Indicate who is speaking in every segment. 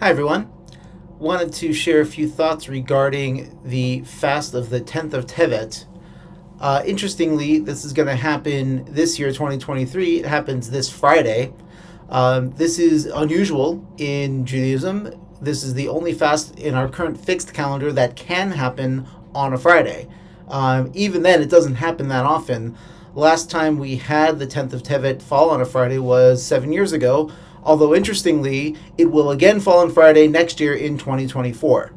Speaker 1: Hi, everyone. Wanted to share a few thoughts regarding the fast of the 10th of Tevet. Interestingly, this is going to happen this year, 2023. It happens this Friday. This is unusual in Judaism. This is the only fast in our current fixed calendar that can happen on a Friday. Even then, it doesn't happen that often. Last time we had the 10th of Tevet fall on a Friday was 7 years ago, although interestingly, it will again fall on Friday next year in 2024.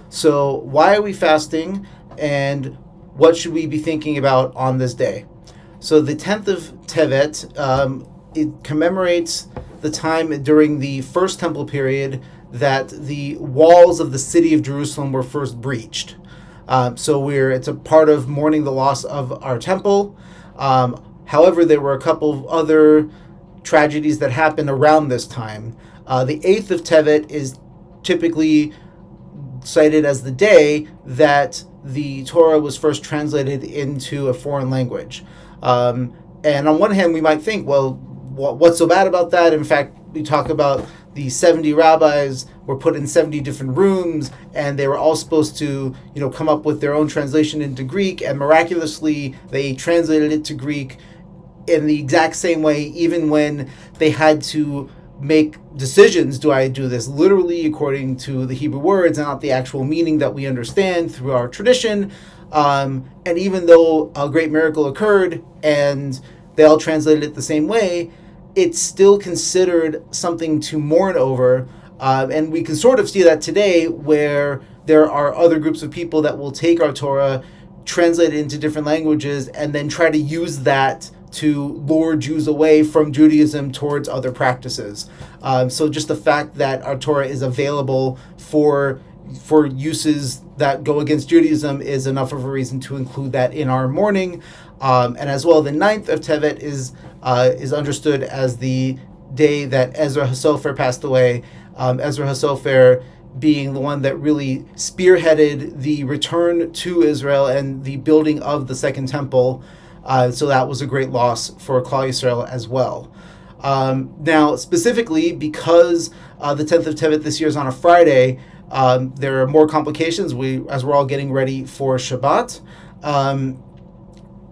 Speaker 1: So why are we fasting, and what should we be thinking about on this day? So the 10th of Tevet, it commemorates the time during the First Temple period that the walls of the city of Jerusalem were first breached. It's a part of mourning the loss of our temple. However, there were a couple of other tragedies that happened around this time. The 8th of Tevet is typically cited as the day that the Torah was first translated into a foreign language. And on one hand, we might think, well, what's so bad about that? In fact, we talk about the 70 rabbis were put in 70 different rooms, and they were all supposed to, come up with their own translation into Greek, and miraculously, they translated it to Greek in the exact same way, even when they had to make decisions. Do I do this literally according to the Hebrew words and not the actual meaning that we understand through our tradition? And even though a great miracle occurred and they all translated it the same way, it's still considered something to mourn over. And we can sort of see that today, where there are other groups of people that will take our Torah, translate it into different languages, and then try to use that to lure Jews away from Judaism towards other practices. So just the fact that our Torah is available for uses that go against Judaism is enough of a reason to include that in our mourning. And as well, the 9th of Tevet is understood as the day that Ezra HaSofer passed away. Ezra HaSofer being the one that really spearheaded the return to Israel and the building of the Second Temple. So that was a great loss for Klal Yisrael as well. Now, specifically, because the 10th of Tevet this year is on a Friday, there are more complications as we're all getting ready for Shabbat.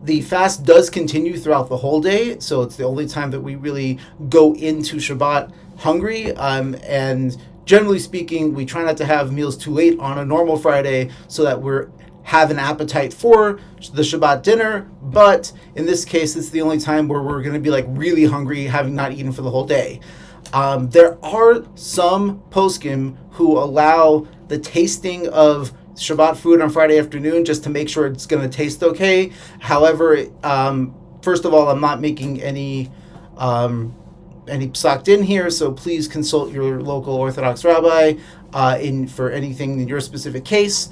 Speaker 1: The fast does continue throughout the whole day, so it's the only time that we really go into Shabbat hungry. And generally speaking, we try not to have meals too late on a normal Friday so that we're have an appetite for the Shabbat dinner, but in this case, it's the only time where we're going to be really hungry, having not eaten for the whole day. There are some poskim who allow the tasting of Shabbat food on Friday afternoon just to make sure it's going to taste okay. However, first of all, I'm not making any psak din here, so please consult your local Orthodox rabbi for anything in your specific case.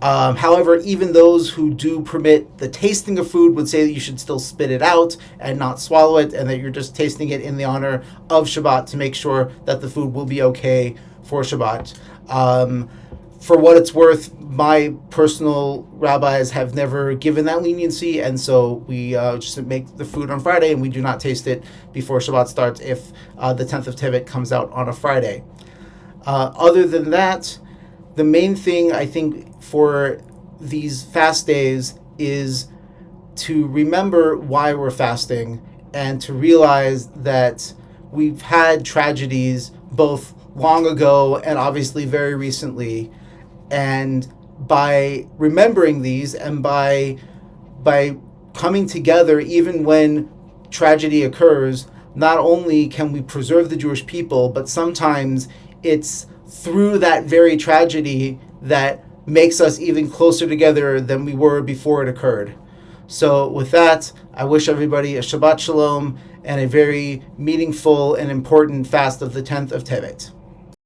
Speaker 1: However, even those who do permit the tasting of food would say that you should still spit it out and not swallow it, and that you're just tasting it in the honor of Shabbat to make sure that the food will be okay for Shabbat. For what it's worth, my personal rabbis have never given that leniency, and so we just make the food on Friday, and we do not taste it before Shabbat starts if the 10th of Tevet comes out on a Friday. Other than that, the main thing I think for these fast days is to remember why we're fasting and to realize that we've had tragedies both long ago and obviously very recently. And by remembering these and by coming together even when tragedy occurs, not only can we preserve the Jewish people, but sometimes it's through that very tragedy that makes us even closer together than we were before it occurred. So with that, I wish everybody a Shabbat Shalom and a very meaningful and important fast of the 10th of Tevet.